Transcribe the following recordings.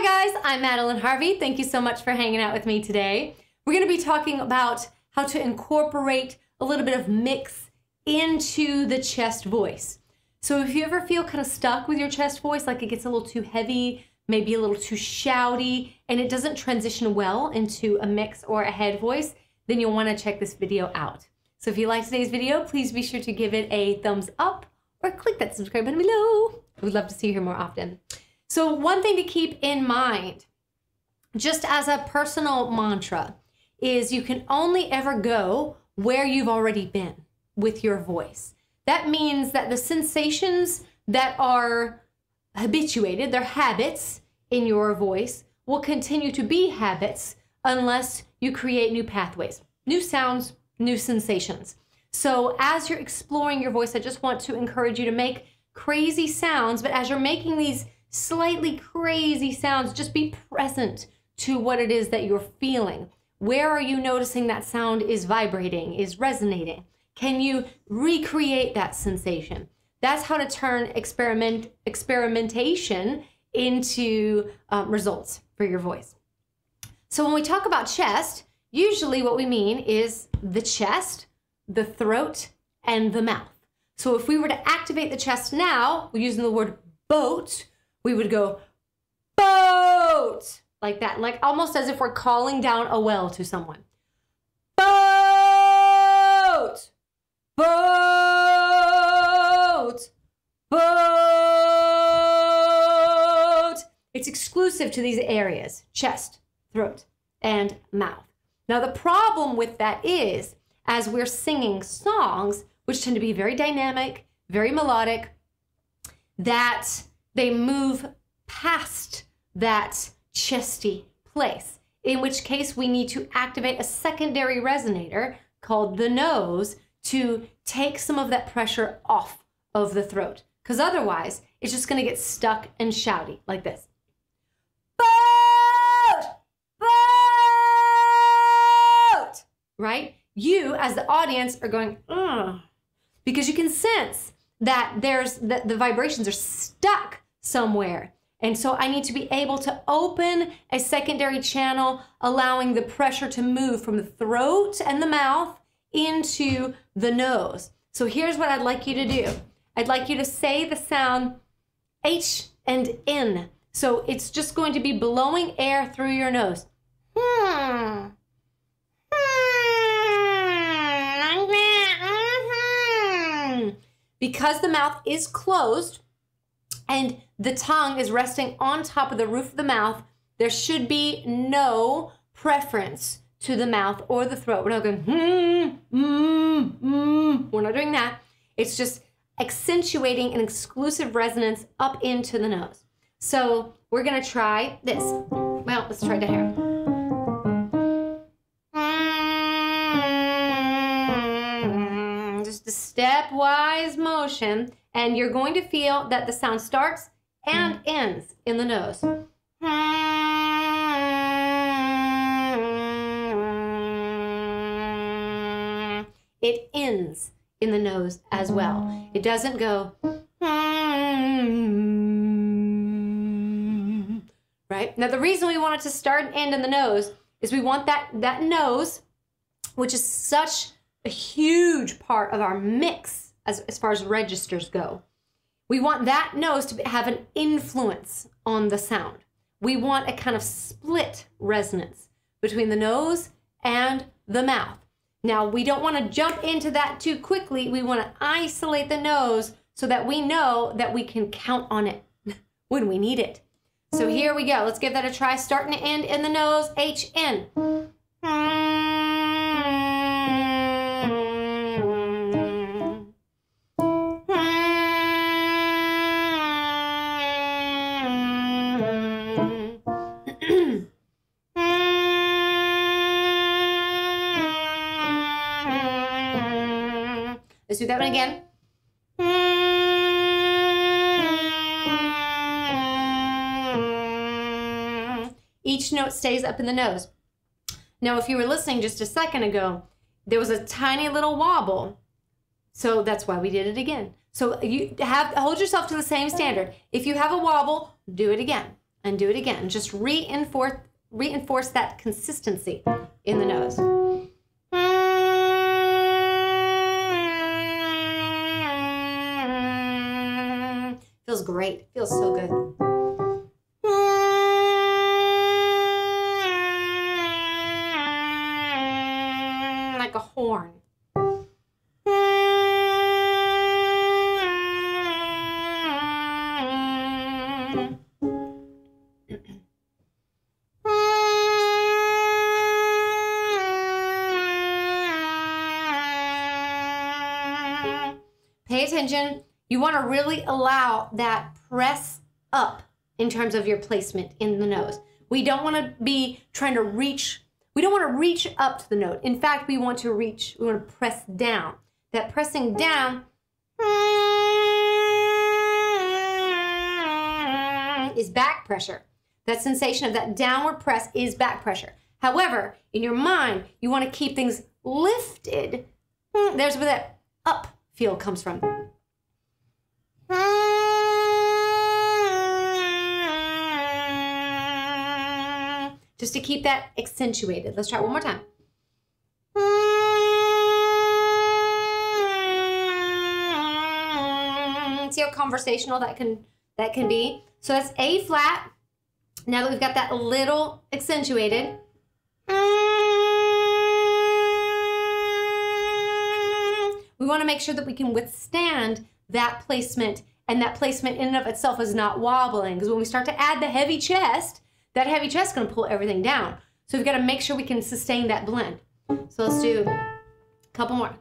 Hi guys, I'm Madeline Harvey. Thank you so much for hanging out with me today. We're going to be talking about how to incorporate a little bit of mix into the chest voice. So if you ever feel kind of stuck with your chest voice, like it gets a little too heavy, maybe a little too shouty, and it doesn't transition well into a mix or a head voice, then you'll want to check this video out. So if you like today's video, please be sure to give it a thumbs up or click that subscribe button below. We'd love to see you here more often. So one thing to keep in mind, just as a personal mantra, is you can only ever go where you've already been with your voice. That means that the sensations that are habituated, they're habits in your voice, will continue to be habits unless you create new pathways, new sounds, new sensations. So as you're exploring your voice, I just want to encourage you to make crazy sounds, but as you're making these slightly crazy sounds, just be present to what it is that you're feeling. Where are you noticing that sound is vibrating, is resonating? Can you recreate that sensation? That's how to turn experimentation into results for your voice. So when we talk about chest, usually what we mean is the chest, the throat, and the mouth. So if we were to activate the chest now, we're using the word boat, we would go boat, like that, like almost as if we're calling down a well to someone. Boat, boat, boat. It's exclusive to these areas, chest, throat, and mouth. Now the problem with that is, as we're singing songs, which tend to be very dynamic, very melodic, that they move past that chesty place, in which case we need to activate a secondary resonator called the nose to take some of that pressure off of the throat, because otherwise it's just going to get stuck and shouty like this. Boat! Boat! Right? You, as the audience, are going, ugh, because you can sense that there's the vibrations are stuck somewhere. And so I need to be able to open a secondary channel, allowing the pressure to move from the throat and the mouth into the nose. So here's what I'd like you to do. I'd like you to say the sound H and N. So it's just going to be blowing air through your nose. Because the mouth is closed and the tongue is resting on top of the roof of the mouth, there should be no preference to the mouth or the throat. We're not going, We're not doing that. It's just accentuating an exclusive resonance up into the nose. So we're going to try this. Well, let's try down here. Just a stepwise motion, and you're going to feel that the sound starts and ends in the nose. It ends in the nose as well. It doesn't go, right? Now the reason we want it to start and end in the nose is we want that nose, which is such a huge part of our mix as far as registers go. We want that nose to have an influence on the sound. We want a kind of split resonance between the nose and the mouth. Now, we don't want to jump into that too quickly. We want to isolate the nose so that we know that we can count on it when we need it. So here we go. Let's give that a try. Start and end in the nose, H, N. Let's do that one again. Each note stays up in the nose. Now, if you were listening just a second ago, there was a tiny little wobble. So that's why we did it again. So you hold yourself to the same standard. If you have a wobble, do it again. And do it again. Just reinforce that consistency in the nose. Feels great. Feels so good. Like a horn. Pay attention. You want to really allow that press up in terms of your placement in the nose. We don't want to be trying to reach. We don't want to reach up to the note. In fact, we want to press down. That pressing down is back pressure. That sensation of that downward press is back pressure. However, in your mind, you want to keep things lifted. There's where that up feel comes from. Just to keep that accentuated. Let's try it one more time. See how conversational that can be? So that's A flat. Now that we've got that a little accentuated. We want to make sure that we can withstand that placement, and that placement in and of itself is not wobbling, because when we start to add the heavy chest, that heavy chest is going to pull everything down. So we've got to make sure we can sustain that blend. So let's do a couple more.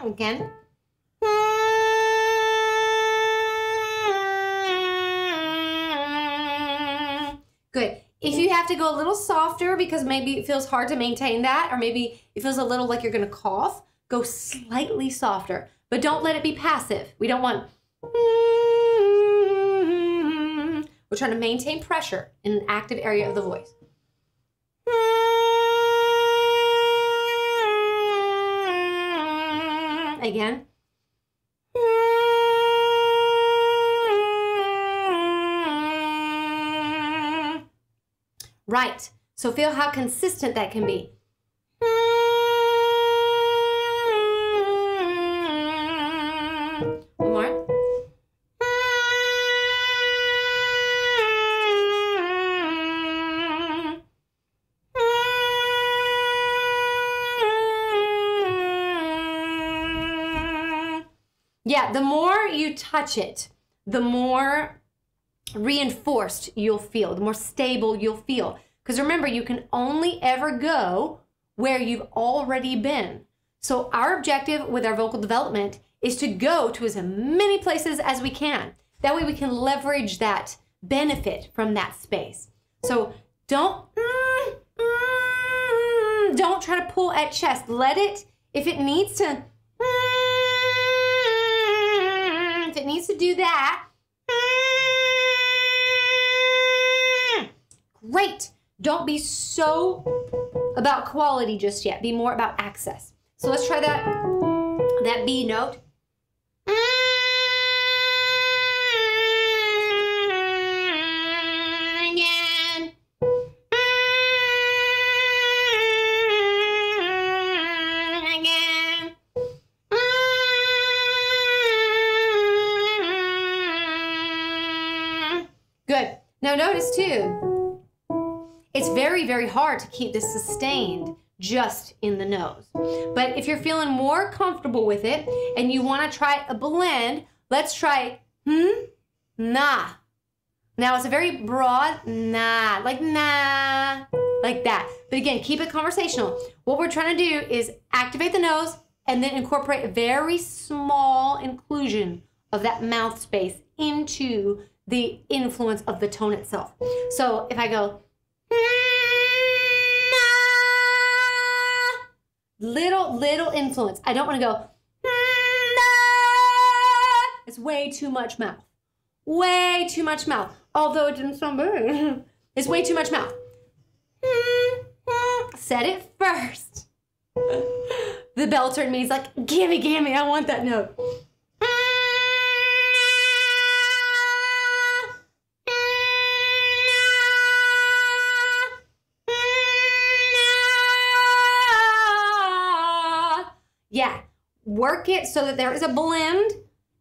Again. Good. If you have to go a little softer because maybe it feels hard to maintain that, or maybe it feels a little like you're going to cough, go slightly softer, but don't let it be passive. We don't want. We're trying to maintain pressure in an active area of the voice. Again. Right. So feel how consistent that can be. One more. Yeah, the more you touch it, the more reinforced you'll feel, the more stable you'll feel. Because remember, you can only ever go where you've already been. So our objective with our vocal development is to go to as many places as we can. That way we can leverage that benefit from that space. So don't try to pull at chest. Let it, if it needs to do that, great. Don't be so about quality just yet. Be more about access. So let's try that B note. Again. Again. Good. Now notice too, it's very, very hard to keep this sustained just in the nose. But if you're feeling more comfortable with it and you want to try a blend, let's try nah. Now it's a very broad nah, like nah, like that. But again, keep it conversational. What we're trying to do is activate the nose and then incorporate a very small inclusion of that mouth space into the influence of the tone itself. So if I go little influence. I don't want to go it's way too much mouth. Way too much mouth. Although it didn't sound bad. It's way too much mouth. Set it first. the belter in me is like, gimme, I want that note. Yeah, work it so that there is a blend,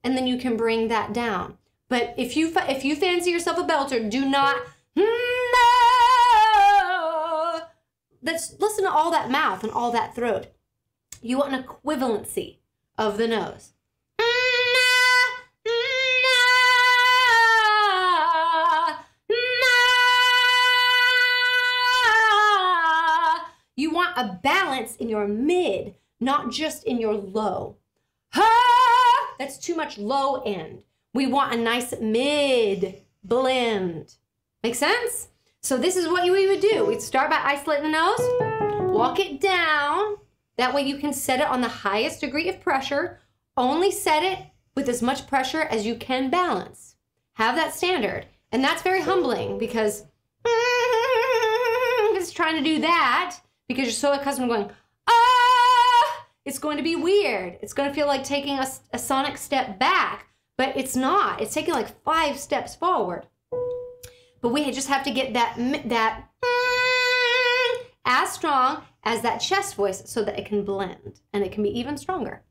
and then you can bring that down. But if you fancy yourself a belter, do not. Listen to all that mouth and all that throat. You want an equivalency of the nose. You want a balance in your mid, not just in your low. That's too much low end. We want a nice mid blend. Make sense? So this is what we would do. We'd start by isolating the nose, walk it down. That way you can set it on the highest degree of pressure. Only set it with as much pressure as you can balance. Have that standard. And that's very humbling because it's trying to do that because you're so accustomed to going, it's going to be weird. It's going to feel like taking a sonic step back, but it's not. It's taking like 5 steps forward. But we just have to get that as strong as that chest voice so that it can blend and it can be even stronger.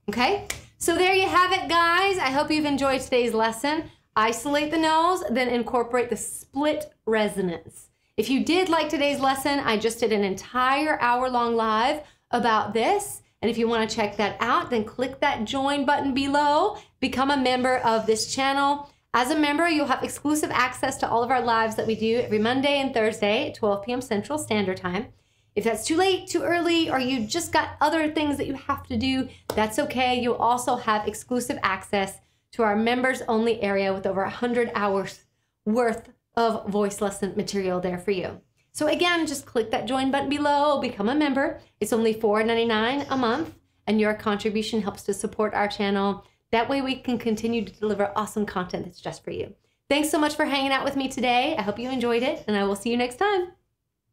Okay? So there you have it, guys. I hope you've enjoyed today's lesson. Isolate the nose, then incorporate the split resonance. If you did like today's lesson, I just did an entire hour-long live about this. And if you want to check that out, then click that join button below. Become a member of this channel. As a member, you'll have exclusive access to all of our lives that we do every Monday and Thursday at 12 p.m. Central Standard Time. If that's too late, too early, or you just got other things that you have to do, that's okay. You'll also have exclusive access to our members only area with over 100 hours worth of voice lesson material there for you. So again, just click that join button below, become a member. It's only $4.99 a month, and your contribution helps to support our channel. That way we can continue to deliver awesome content that's just for you. Thanks so much for hanging out with me today. I hope you enjoyed it, and I will see you next time.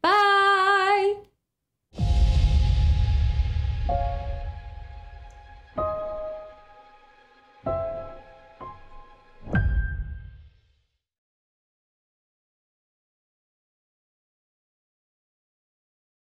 Bye.